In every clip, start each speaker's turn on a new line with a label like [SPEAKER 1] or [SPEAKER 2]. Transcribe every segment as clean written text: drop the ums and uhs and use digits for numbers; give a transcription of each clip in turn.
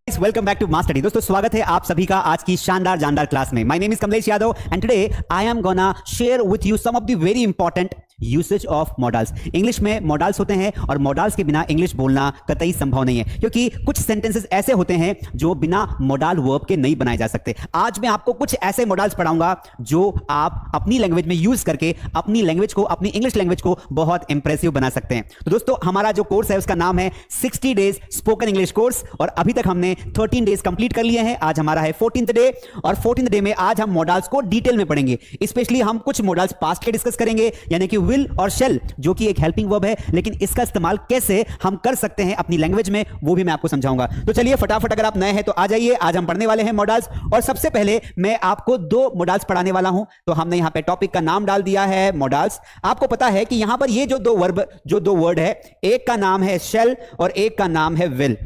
[SPEAKER 1] Welcome back to mass study. दोस्तों स्वागत है आप सभी का आज की शानदार जानदार क्लास में। My name is Kamlesh Yadav and today I am gonna share with you some of the very important usage of models. English में मॉडल्स होते हैं और मॉडल्स के बिना इंग्लिश बोलना कतई संभव नहीं है, क्योंकि कुछ सेंटेंसेस ऐसे होते हैं जो बिना मॉडल वर्ब के नहीं बनाए जा सकते। आज मैं आपको कुछ ऐसे मॉडल्स पढ़ाऊंगा जो आप अपनी लैंग्वेज में यूज करके अपनी लैंग्वेज को, अपनी इंग्लिश लैंग्वेज को बहुत इंप्रेसिव बना सकते हैं। तो दोस्तों हमारा जो कोर्स है उसका नाम है 60 डेज स्पोकन इंग्लिश कोर्स और अभी तक हमने 13 डेज कंप्लीट कर लिए हैं। आज हमारा है 14th डे और 14th डे में आज हम मॉडल्स को डिटेल में पढ़ेंगे। स्पेशली हम कुछ मॉडल्स पास्ट के डिस्कस करेंगे, यानी कि विल और शेल, जो कि एक हेल्पिंग वर्ब है, लेकिन इसका इस्तेमाल कैसे हम कर सकते हैं अपनी लैंग्वेज में वो भी मैं आपको समझाऊंगा। तो चलिए फटाफट, अगर आप नए हैं तो आ जाइए। आज हम पढ़ने वाले हैं मॉडल्स और सबसे पहले मैं आपको 2 मॉडल्स पढ़ाने वाला हूं। तो हमने यहां पे टॉपिक का नाम डाल दिया है मॉडल्स। आपको पता है कि यहां पर ये जो दो वर्ड है, एक का नाम है शेल और एक का नाम है विल।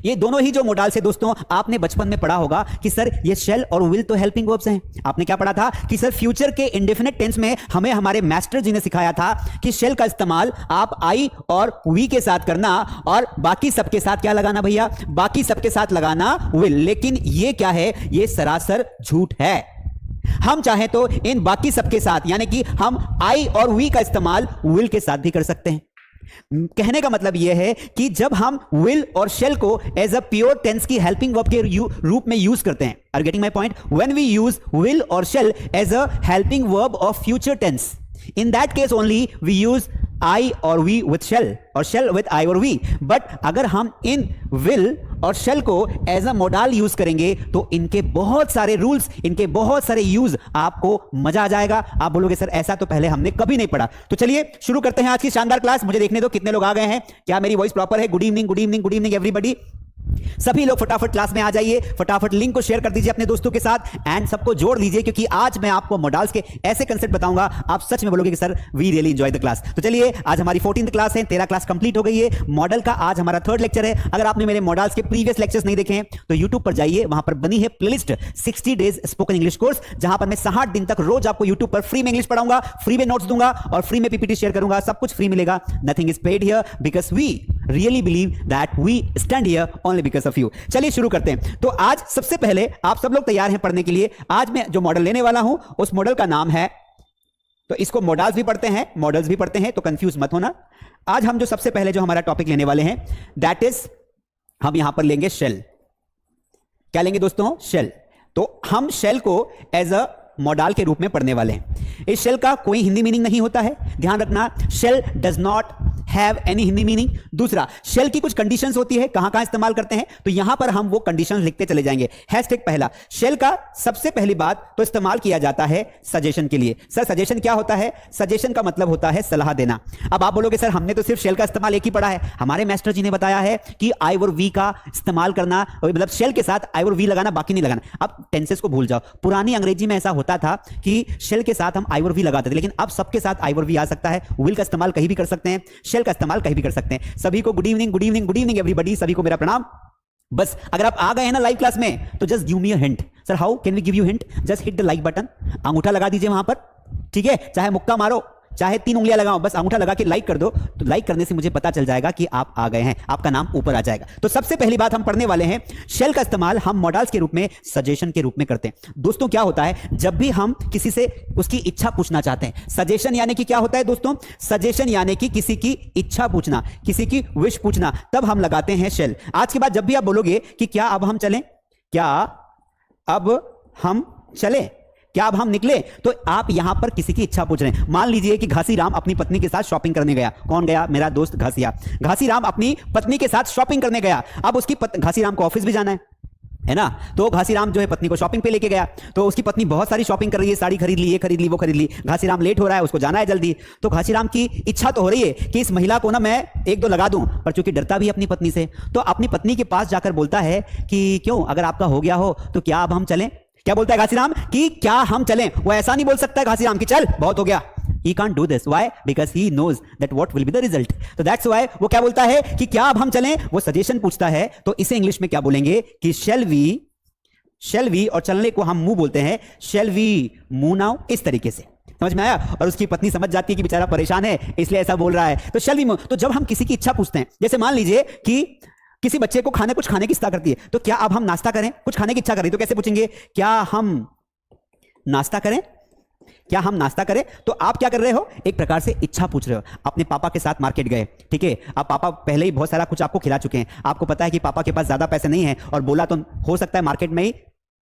[SPEAKER 1] ये दोनों ही जो मॉडल्स है दोस्तों, आपने बचपन में पढ़ा होगा कि सर ये शेल और विल तो हेल्पिंग वर्ब्स हैं। आपने क्या पढ़ा था कि सर फ्यूचर के इंडेफिनिट टेंस में हमें हमारे मास्टर जी ने सिखाया था कि शेल का इस्तेमाल आप आई और वी के साथ करना और बाकी सबके साथ क्या लगाना भैया, बाकी सबके साथ लगाना विल। लेकिन ये क्या है, ये सरासर झूठ है। हम चाहें तो इन बाकी सबके साथ, यानी कि हम आई और वी का इस्तेमाल विल के साथ भी कर सकते हैं। कहने का मतलब यह है कि जब हम विल और शेल को एज अ प्योर टेंस की हेल्पिंग वर्ब के रूप में यूज करते हैं, are getting my point, when we use will और shall as a helping verb of future tense, in that case only we use I or we with shall और shall with I or we। But अगर हम इन will और shall को as a model use करेंगे तो इनके बहुत सारे रूल्स, इनके बहुत सारे यूज, आपको मजा आ जाएगा। आप बोलोगे सर ऐसा तो पहले हमने कभी नहीं पढ़ा। तो चलिए शुरू करते हैं आज की शानदार क्लास। मुझे देखने दो कितने लोग आ गए हैं, क्या मेरी वॉइस प्रॉपर है? Good evening, good evening, good evening everybody. सभी लोग फटाफट क्लास में आ जाइए, फटाफट लिंक को शेयर कर दीजिए अपने दोस्तों के साथ एंड सबको जोड़ लीजिए, क्योंकि आज मैं आपको मॉडल्स के ऐसे कंसेप्ट बताऊंगा आप सच में बोलोगे कि sir we really enjoy the class. तो चलिए, आज हमारी 14th क्लास है, 13 क्लास कंप्लीट हो गई है। मॉडल का आज हमारा 3rd लेक्चर है। अगर आपने मेरे मॉडल्स के प्रीवियस लेक्चर्स नहीं देखे हैं तो यूट्यूब पर जाइए, वहां पर बनी है playlist 60 days spoken English course, जहां पर मैं 60 दिन तक रोज आपको यूट्यूब पर फ्री में इंग्लिश पढ़ाऊंगा, फ्री में नोट्स दूंगा और फ्री में पीपीटी शेयर करूंगा। सब कुछ फ्री मिलेगा, nothing is paid here, because we really believe that we stand here only because of you. चलिए शुरू करते हैं। तो आज सबसे पहले आप सब लोग तैयार हैं पढ़ने के लिए? आज मैं जो मॉडल लेने वाला हूं उस मॉडल का नाम है, तो इसको मॉडल्स भी पढ़ते हैं, मॉडल्स भी पढ़ते हैं, तो कंफ्यूज मत होना। आज हम जो सबसे पहले जो हमारा टॉपिक लेने वाले हैं दैट इज, हम यहां पर लेंगे शेल। क्या लेंगे दोस्तों? शेल। तो हम शेल को एज अ मॉडल के रूप में पढ़ने वाले हैं। इस शेल का कोई हिंदी मीनिंग नहीं होता है, ध्यान रखना। Shall does not have any Hindi meaning. दूसरा, शेल की कुछ कंडीशंस होती है, कहां कहां इस्तेमाल करते हैं, तो यहां पर हम वो कंडीशंस लिखते चले जाएंगे। हैशटैग पहला, शेल का सबसे पहली बात तो इस्तेमाल किया जाता है सजेशन के लिए। सर सजेशन क्या होता है? सजेशन का मतलब होता है सलाह देना। अब आप बोलोगे सर हमने तो सिर्फ शेल का इस्तेमाल एक ही पढ़ा है। हमारे मास्टर जी ने बताया है कि आई और वी का इस्तेमाल करना, मतलब शेल के साथ आई और वी लगाना, बाकी नहीं लगाना। अब टेंसेस को भूल जाओ। पुरानी अंग्रेजी में ऐसा होता था कि शेल के साथ हम आई और वी लगाते थे, लेकिन अब सबके साथ आई और वी आ सकता है। विल का इस्तेमाल कहीं भी कर सकते हैं, शेल का इस्तेमाल कहीं भी कर सकते हैं। सभी को good evening, good evening, good evening everybody, सभी को मेरा प्रणाम। बस अगर आप आ गए हैं ना लाइव क्लास में तो just give me a hint. Sir how can we give you hint? Just hit the like button, अंगूठा लगा दीजिए वहां पर, ठीक है? चाहे मुक्का मारो, चाहे 3 उंगलियां लगाओ, बस अंगूठा लगा के लाइक कर दो। तो लाइक करने से मुझे पता चल जाएगा कि आप आ गए हैं, आपका नाम ऊपर आ जाएगा। तो सबसे पहली बात हम पढ़ने वाले हैं, शेल का इस्तेमाल हम मॉडल्स के रूप में, सजेशन के रूप में करते हैं। दोस्तों क्या होता है, जब भी हम किसी से उसकी इच्छा पूछना चाहते हैं, सजेशन यानी कि क्या होता है दोस्तों? सजेशन यानी कि किसी की इच्छा पूछना, किसी की विश पूछना, तब हम लगाते हैं शेल। आज के बाद जब भी आप बोलोगे कि क्या अब हम चलें, क्या अब हम चलें, क्या अब हम निकले, तो आप यहां पर किसी की इच्छा पूछ रहे हैं। मान लीजिए कि घासीराम अपनी पत्नी के साथ शॉपिंग करने गया। कौन गया? मेरा दोस्त घासिया। घासीराम अपनी पत्नी के साथ शॉपिंग करने गया। अब उसकी घासीराम को ऑफिस भी जाना है ना, तो घासीराम जो है पत्नी को शॉपिंग पे लेके गया। तो उसकी पत्नी बहुत सारी शॉपिंग कर रही है, साड़ी खरीद ली, ये खरीद ली, वो खरीद ली। घासीराम लेट हो रहा है, उसको जाना है जल्दी। तो घासीराम की इच्छा तो हो रही है कि इस महिला को ना मैं 1-2 लगा दूं, पर चूंकि डरता भी अपनी पत्नी से, तो अपनी पत्नी के पास जाकर बोलता है कि क्यों, अगर आपका हो गया हो तो क्या अब हम चलें? क्या बोलता है घासीराम? कि क्या हम चलें। वो ऐसा नहीं बोल सकता है घासीराम कि चल बहुत हो गया। He can't do this. Why? Because he knows that what will be the result. तो that's why वो क्या बोलता है कि क्या अब हम चलें, वो सजेशन पूछता है। तो इसे इंग्लिश में क्या बोलेंगे कि shall we, और चलने को हम मूव बोलते हैं, shall we move now, इस तरीके से। समझ में आया? और उसकी पत्नी समझ जाती है कि बेचारा परेशान है इसलिए ऐसा बोल रहा है, तो shall we move। तो जब हम किसी की इच्छा पूछते हैं, जैसे मान लीजिए कि किसी बच्चे को कुछ खाने की इच्छा करती है, तो क्या अब हम नाश्ता करें? कुछ खाने की इच्छा कर रही है, तो कैसे पूछेंगे? क्या हम नाश्ता करें? क्या हम नाश्ता करें? तो आप क्या कर रहे हो? एक प्रकार से इच्छा पूछ रहे हो। अपने पापा के साथ मार्केट गए, ठीक है, अब पापा पहले ही बहुत सारा कुछ आपको खिला चुके हैं, आपको पता है कि पापा के पास ज्यादा पैसे नहीं है, और बोला तो हो सकता है मार्केट में ही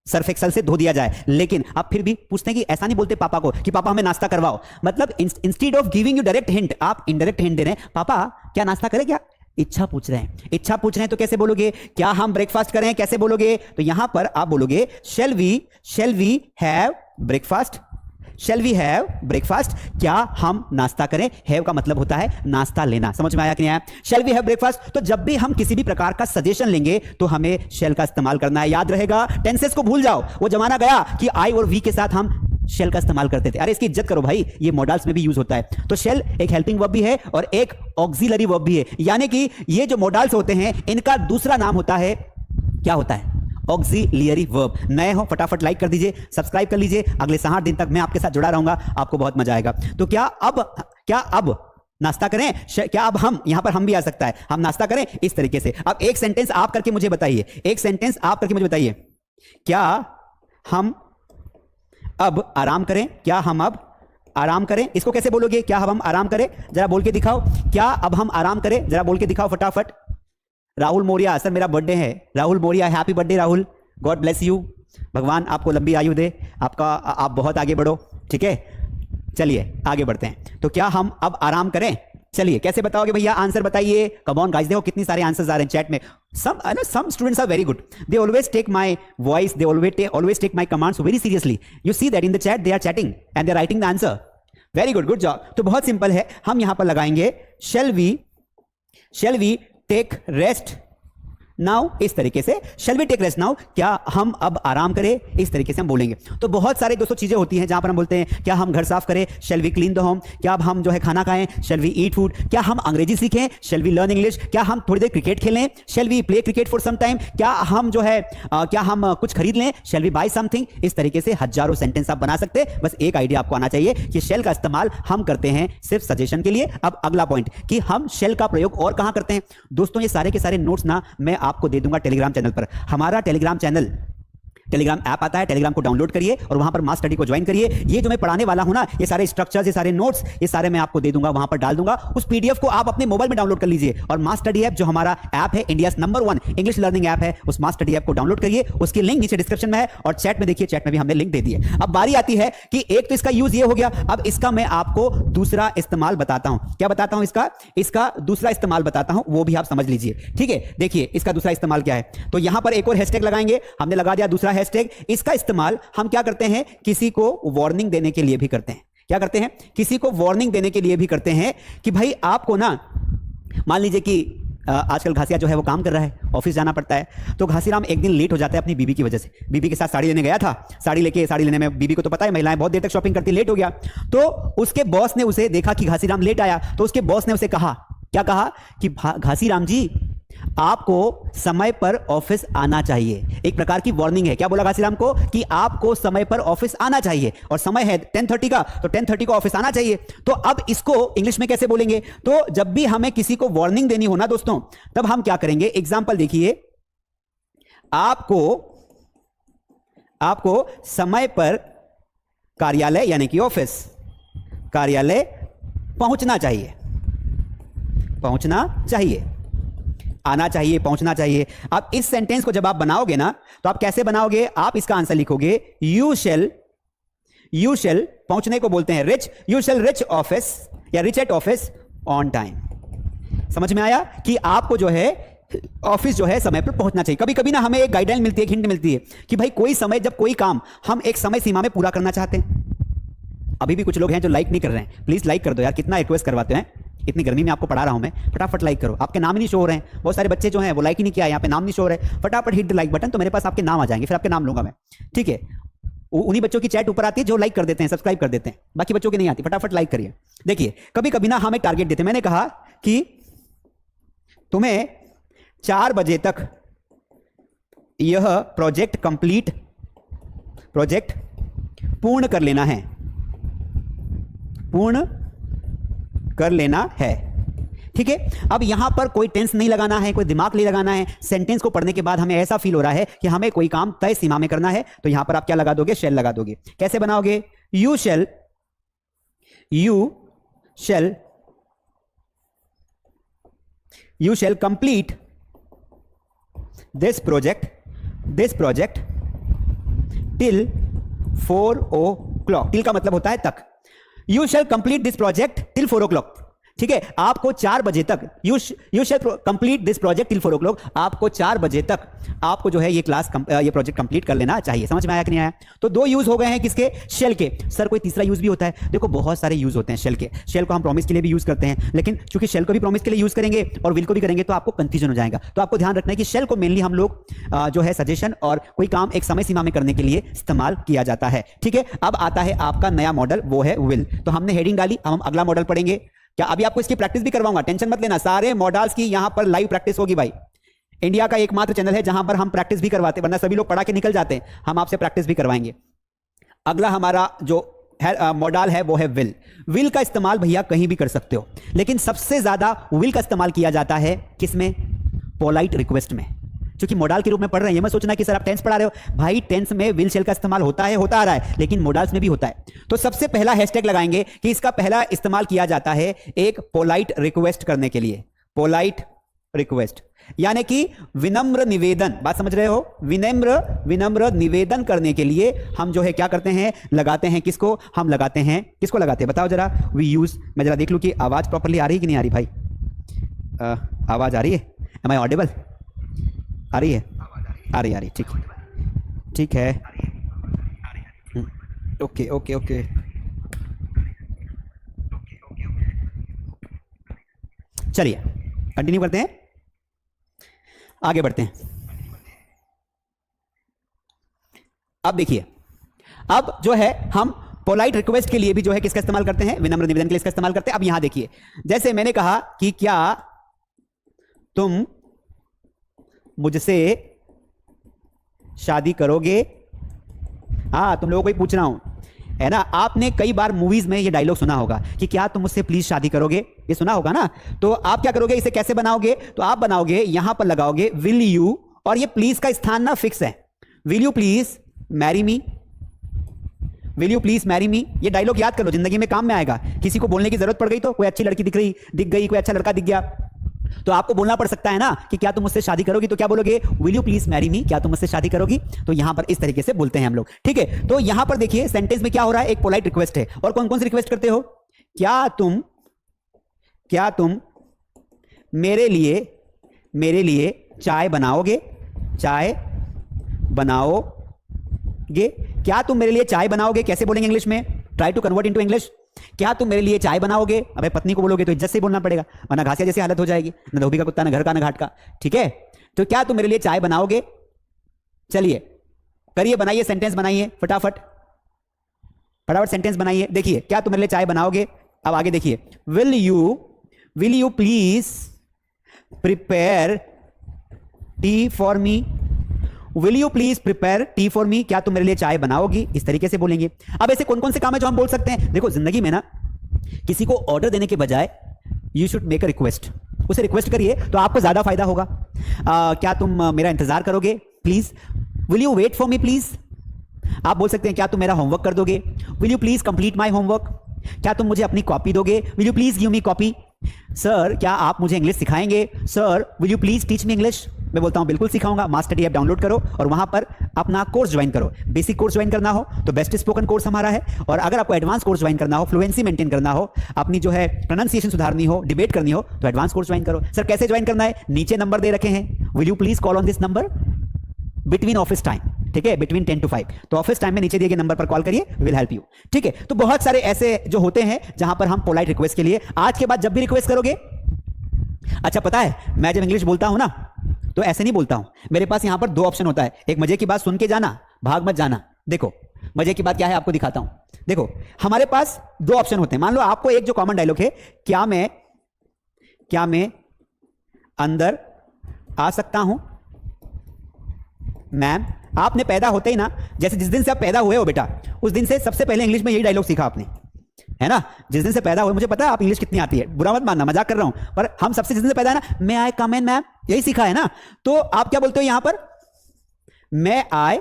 [SPEAKER 1] सर्फ एक्सेल से धो दिया जाए, लेकिन आप फिर भी पूछते हैं कि ऐसा नहीं बोलते पापा को कि पापा हमें नाश्ता करवाओ। मतलब instead of giving you direct hint, आप इनडायरेक्ट हिंट दे रहे हैं। पापा क्या नाश्ता करें? क्या इच्छा पूछ रहे हैं। इच्छा पूछ रहे हैं तो कैसे बोलोगे? क्या हम ब्रेकफास्ट करें? कैसे बोलोगे? तो यहां पर आप बोलोगे shall we have breakfast. Shall we have breakfast? क्या हम नाश्ता करें? हैव का मतलब होता है नाश्ता लेना। समझ में आया कि नहीं आया? Shall we have breakfast. तो जब भी हम किसी भी प्रकार का सजेशन लेंगे तो हमें शेल का इस्तेमाल करना है। याद रहेगा, टेंसेस को भूल जाओ। वो जमाना गया कि आई और वी के साथ हम शेल का इस्तेमाल करते थे। अरे इसकी इज्जत करो भाई, ये मॉडल्स में भी यूज होता है। तो शेल एक हेल्पिंग वर्ब भी है और एक ऑक्सिलरी वर्ब भी है, यानी कि ये जो मॉडल्स होते हैं इनका दूसरा नाम होता है, क्या होता है? Auxiliary verb. नए हो फटाफट लाइक कर दीजिए, सब्सक्राइब कर लीजिए। अगले 60 दिन तक मैं आपके साथ जुड़ा रहूंगा, आपको बहुत मजा आएगा। तो क्या अब नाश्ता करें? क्या अब हम, यहां पर हम भी आ सकता है, हम नाश्ता करें, इस तरीके से। अब एक सेंटेंस आप करके मुझे बताइए, एक सेंटेंस आप करके मुझे बताइए, क्या हम अब आराम करें? क्या हम अब आराम करें? इसको कैसे बोलोगे? क्या अब हम आराम करें? जरा बोल के दिखाओ। क्या अब हम आराम करें? जरा बोल के दिखाओ फटाफट। राहुल मौर्या, सर मेरा बर्थडे है। Rahul Maurya, happy birthday Rahul, God bless you, भगवान आपको लंबी आयु दे, आप बहुत आगे बढ़ो, ठीक है। चलिए आगे बढ़ते हैं। तो क्या हम अब आराम करें? चलिए कैसे बताओगे भैया? आंसर बताइए। कम ऑन गाइस, देखो कितनी सारे आंसर्स आ रहे हैं चैट में। some students are very good, they always take my voice, they always take my commands very seriously. You see that in the chat they are chatting and they are writing the answer. Very good, good job. तो बहुत simple है, हम यहां पर लगाएंगे shall we take rest now, इस तरीके से shall we take rest now, क्या हम अब आराम करें, इस तरीके से हम बोलेंगे। तो बहुत सारे दोस्तों चीजें होती हैं जहां पर हम बोलते हैं क्या हम घर साफ करें, shall we clean the home, क्या अब हम जो है खाना खाएं, shall we eat food, क्या हम अंग्रेजी सीखें, shall we learn English, क्या हम थोड़ी देर क्रिकेट खेलें, shall we play cricket for some time, क्या हम जो है क्या हम कुछ खरीद लें, shall we buy something। इस तरीके से हजारों सेंटेंस आप बना सकते हैं। बस एक आइडिया आपको आना चाहिए कि shall का इस्तेमाल हम करते हैं सिर्फ सजेशन के लिए। अब अगला पॉइंट कि हम shall का प्रयोग और कहां करते हैं। दोस्तों ये सारे के सारे नोट्स ना मैं आपको दे दूंगा टेलीग्राम चैनल पर। हमारा टेलीग्राम चैनल, टेलीग्राम ऐप आता है, टेलीग्राम को डाउनलोड करिए और वहां पर मास स्टडी को ज्वाइन करिए। ये जो मैं पढ़ाने वाला हूं ना, ये सारे स्ट्रक्चर्स, ये सारे नोट्स, ये सारे मैं आपको दे दूंगा, वहां पर डाल दूंगा। उस पीडीएफ को आप अपने मोबाइल में डाउनलोड कर लीजिए और मास स्टडी ऐप जो हमारा ऐप है, India number 1 English learning app है, उस मास स्टडी ऐप को डाउनलोड करिए। उसकी लिंक नीचे डिस्क्रिप्शन में है और चैट में देखिए, चैट में भी हमने लिंक दे दी है। अब बारी आती है कि एक तो इसका यूज ये हो गया, अब इसका मैं आपको दूसरा इस्तेमाल बताता हूं। क्या बताता हूं? इसका दूसरा इस्तेमाल बताता हूं, वो भी आप समझ लीजिए, ठीक है। देखिए इसका दूसरा इस्तेमाल क्या है। तो यहां पर एक और हैशटैग लगाएंगे, हमने लगा दिया दूसरा हैशटैग। इसका इस्तेमाल हम क्या करते हैं, किसी को वार्निंग देने के लिए भी करते हैं। क्या करते हैं? किसी को वार्निंग देने के लिए भी करते हैं कि भाई आपको ना, मान लीजिए कि आजकल घासिया जो है वो काम कर रहा है, ऑफिस जाना पड़ता है, तो घासीराम एक दिन लेट हो जाता है अपनी बीबी की वजह से। बीबी के साथ साड़ी लेने गया था, साड़ी लेने में बीबी को तो पता है महिलाएं बहुत देर तक शॉपिंग करती, लेट हो गया। तो उसके बॉस ने उसे देखा कि घासीराम लेट आया, तो उसके बॉस ने उसे कहा, क्या कहा कि घासीराम जी आपको समय पर ऑफिस आना चाहिए। एक प्रकार की वार्निंग है। क्या बोला घासीराम को? कि आपको समय पर ऑफिस आना चाहिए, और समय है 10:30 का, तो 10:30 को ऑफिस आना चाहिए। तो अब इसको इंग्लिश में कैसे बोलेंगे? तो जब भी हमें किसी को वार्निंग देनी हो ना दोस्तों, तब हम क्या करेंगे? एग्जाम्पल देखिए, आपको समय पर कार्यालय यानी कि ऑफिस, कार्यालय पहुंचना चाहिए, आना चाहिए, पहुंचना चाहिए। अब इस सेंटेंस को जब आप बनाओगे ना, तो आप कैसे बनाओगे? आप इसका आंसर लिखोगे यू शेल पहुंचने को बोलते हैं reach, you shall reach office या reach at office on time. समझ में आया कि आपको जो है ऑफिस जो है समय पर पहुंचना चाहिए। कभी कभी ना हमें एक गाइडलाइन मिलती है, एक हिंट मिलती है कि भाई कोई समय, जब कोई काम हम एक समय सीमा में पूरा करना चाहते हैं। अभी भी कुछ लोग हैं जो लाइक नहीं कर रहे हैं, प्लीज लाइक कर दो यार, कितना रिक्वेस्ट करवाते हैं। इतनी गर्मी में आपको पढ़ा रहा हूं मैं, फटाफट लाइक करो। आपके नाम ही नहीं शो हो रहे हैं, बहुत सारे बच्चे जो हैं वो लाइक ही नहीं किया, यहाँ पे नाम नहीं शो हो रहे। फटाफट हिट द लाइक बटन, तो मेरे पास आपके नाम आ जाएंगे, फिर आपके नाम लूंगा मैं, ठीक है। उन्हीं बच्चों की चैट ऊपर आती है जो लाइक कर देते हैं, सब्सक्राइब कर देते हैं, बाकी बच्चों की नहीं आती। फटाफट लाइक करिए। देखिए कभी कभी ना हम एक टारगेट देते हैं। मैंने कहा कि तुम्हें 4 बजे तक यह प्रोजेक्ट पूर्ण कर लेना है, ठीक है, अब यहां पर कोई टेंस नहीं लगाना है, कोई दिमाग नहीं लगाना है। सेंटेंस को पढ़ने के बाद हमें ऐसा फील हो रहा है कि हमें कोई काम तय सीमा में करना है, तो यहां पर आप क्या लगा दोगे? शेल लगा दोगे। कैसे बनाओगे? You shell complete this project till 4 o'clock। Till का मतलब होता है तक। You shall complete this project till 4 o'clock। ठीक है, आपको 4 बजे तक, you shall complete this project till 4 o'clock। आपको 4 बजे तक आपको जो है ये प्रोजेक्ट कंप्लीट कर लेना चाहिए। समझ में आया कि नहीं आया? तो 2 यूज हो गए हैं किसके? शेल के। सर कोई तीसरा यूज भी होता है? देखो बहुत सारे यूज होते हैं शेल के। शेल को हम प्रॉमिस के लिए भी यूज करते हैं, लेकिन चूंकि शेल को भी प्रॉमिस के लिए यूज करेंगे और विल को भी करेंगे तो आपको कंफ्यूजन हो जाएगा। तो आपको ध्यान रखना है कि शेल को मेनली हम लोग जो है सजेशन और कोई काम एक समय सीमा में करने के लिए इस्तेमाल किया जाता है। ठीक है, अब आता है आपका नया मॉडल, वो है विल। तो हमने हेडिंग डाली, अब हम अगला मॉडल पढ़ेंगे। क्या अभी आपको इसकी प्रैक्टिस भी करवाऊंगा, टेंशन मत लेना। सारे मॉडल्स की यहां पर लाइव प्रैक्टिस होगी भाई। इंडिया का एकमात्र चैनल है जहां पर हम प्रैक्टिस भी करवाते हैं, वरना सभी लोग पढ़ा के निकल जाते हैं। हम आपसे प्रैक्टिस भी करवाएंगे। अगला हमारा जो मॉडल है वो है विल। विल का इस्तेमाल भैया कहीं भी कर सकते हो, लेकिन सबसे ज्यादा विल का इस्तेमाल किया जाता है किसमें? पोलाइट रिक्वेस्ट में। क्योंकि मॉडल के रूप में पढ़ रहे हैं, ये मत सोचना कि सर आप टेंस पढ़ा रहे हो। भाई टेंस में विल शेल का इस्तेमाल होता है, होता आ रहा है, लेकिन मॉडल्स में भी होता है। तो सबसे पहला हैशटैग लगाएंगे कि इसका पहला इस्तेमाल किया जाता है एक पोलाइट रिक्वेस्ट करने के लिए। पोलाइट रिक्वेस्ट यानी कि विनम्र निवेदन। बात समझ रहे हो? विनम्र निवेदन करने के लिए हम जो है क्या करते हैं? लगाते हैं किसको? हम लगाते हैं, किसको लगाते हैं बताओ जरा? We use. मैं जरा देख लूं कि आवाज प्रॉपर्ली आ रही है कि नहीं आ रही भाई। आवाज आ रही है? M I audible? आ रही है? आ रही। ठीक है। ओके। चलिए कंटिन्यू करते हैं, आगे बढ़ते हैं। अब देखिए, अब जो है हम पोलाइट रिक्वेस्ट के लिए भी जो है किसका इस्तेमाल करते हैं? विनम्र निवेदन के लिए इसका इस्तेमाल करते हैं। अब यहां देखिए, जैसे मैंने कहा कि क्या तुम मुझसे शादी करोगे? हाँ, तुम लोगों को ही पूछ रहा हूं, है ना। आपने कई बार मूवीज में ये डायलॉग सुना होगा कि क्या तुम मुझसे प्लीज शादी करोगे, ये सुना होगा ना। तो आप क्या करोगे? इसे कैसे बनाओगे? तो आप बनाओगे, यहां पर लगाओगे विल यू, और ये प्लीज का स्थान ना फिक्स है। Will you please marry me, will you please marry me. ये डायलॉग याद कर लो, जिंदगी में काम में आएगा। किसी को बोलने की जरूरत पड़ गई तो, कोई अच्छी लड़की दिख गई, कोई अच्छा लड़का दिख गया, तो आपको बोलना पड़ सकता है ना कि क्या तुम मुझसे शादी करोगी? तो क्या बोलोगे? Will you please marry me, क्या तुम मुझसे शादी करोगी? तो यहां पर इस तरीके से बोलते हैं हम लोग। ठीक है, तो यहां पर देखिए सेंटेंस में क्या हो रहा है? एक पोलाइट रिक्वेस्ट है। और कौन कौन सी रिक्वेस्ट करते हो? क्या तुम मेरे लिए चाय बनाओगे? क्या तुम मेरे लिए चाय बनाओगे? कैसे बोलेंगे इंग्लिश में? Try to convert into English. क्या तुम मेरे लिए चाय बनाओगे? अबे पत्नी को बोलोगे तो इज्जत से ही बोलना पड़ेगा, वरना घासिया जैसी हालत हो जाएगी। न धोबी का कुत्ता, न घर का, न घाट का। ठीक है, तो क्या तुम मेरे लिए चाय बनाओगे? चलिए करिए, बनाइए, सेंटेंस बनाइए फटाफट सेंटेंस बनाइए। देखिए, क्या तुम मेरे लिए चाय बनाओगे? अब आगे देखिए, will you please prepare T for me? Will you please prepare T for me? क्या तुम मेरे लिए चाय बनाओगी? इस तरीके से बोलेंगे। अब ऐसे कौन कौन से काम है जो हम बोल सकते हैं? देखो जिंदगी में ना, किसी को ऑर्डर देने के बजाय you should make a request. उसे रिक्वेस्ट करिए तो आपको ज्यादा फायदा होगा। क्या तुम मेरा इंतजार करोगे? Please. Will you wait for me please? आप बोल सकते हैं क्या तुम मेरा होमवर्क कर दोगे? Will you please complete my homework? क्या तुम मुझे अपनी कॉपी दोगे? Will you please give me copy? Sir क्या आप मुझे इंग्लिश सिखाएंगे? Sir will you please teach me English? मैं बोलता हूं बिल्कुल सिखाऊंगा। मास्टर टी ऐप डाउनलोड करो और वहां पर अपना कोर्स ज्वाइन करो। बेसिक कोर्स ज्वाइन करना हो तो बेस्ट स्पोकन कोर्स हमारा है, और अगर आपको एडवांस कोर्स ज्वाइन करना हो, फ्लुएंसी मेंटेन करना हो, अपनी जो है प्रोनाउंसिएशन सुधारनी हो, डिबेट करनी हो, तो एडवांस कोर्स ज्वाइन करो। सर कैसे ज्वाइन करना है? नीचे नंबर दे रखे हैं, will you please call on this number between office time. ठीक है, बिटवीन 10 to 5। तो ऑफिस टाइम में नीचे दिए गए नंबर पर कॉल करिए, विल हेल्प यू। ठीक है, तो बहुत सारे ऐसे जो होते हैं जहां पर हम पोलाइट रिक्वेस्ट के लिए, आज के बाद जब भी रिक्वेस्ट करोगे, अच्छा पता है मैं जब इंग्लिश बोलता हूं ना तो ऐसे नहीं बोलता हूं। मेरे पास यहां पर 2 ऑप्शन होता है। एक मजे की बात सुन के जाना, भाग मत जाना। देखो मजे की बात क्या है आपको दिखाता हूं। देखो हमारे पास 2 ऑप्शन होते हैं। मान लो आपको एक जो कॉमन डायलॉग है, क्या मैं अंदर आ सकता हूं? मैम, आपने पैदा होते ही ना, जैसे जिस दिन से आप पैदा हुए हो बेटा, उस दिन से सबसे पहले इंग्लिश में यही डायलॉग सीखा आपने। है ना। जिस दिन से पैदा हुए, मुझे पता है आप इंग्लिश कितनी आती है, बुरा मत मानना, मजाक कर रहा हूं, पर हम सबसे जिस दिन से पैदा है ना, मे आई कम इन मैम, यही सीखा है ना। तो आप क्या बोलते हो यहां पर, मे आई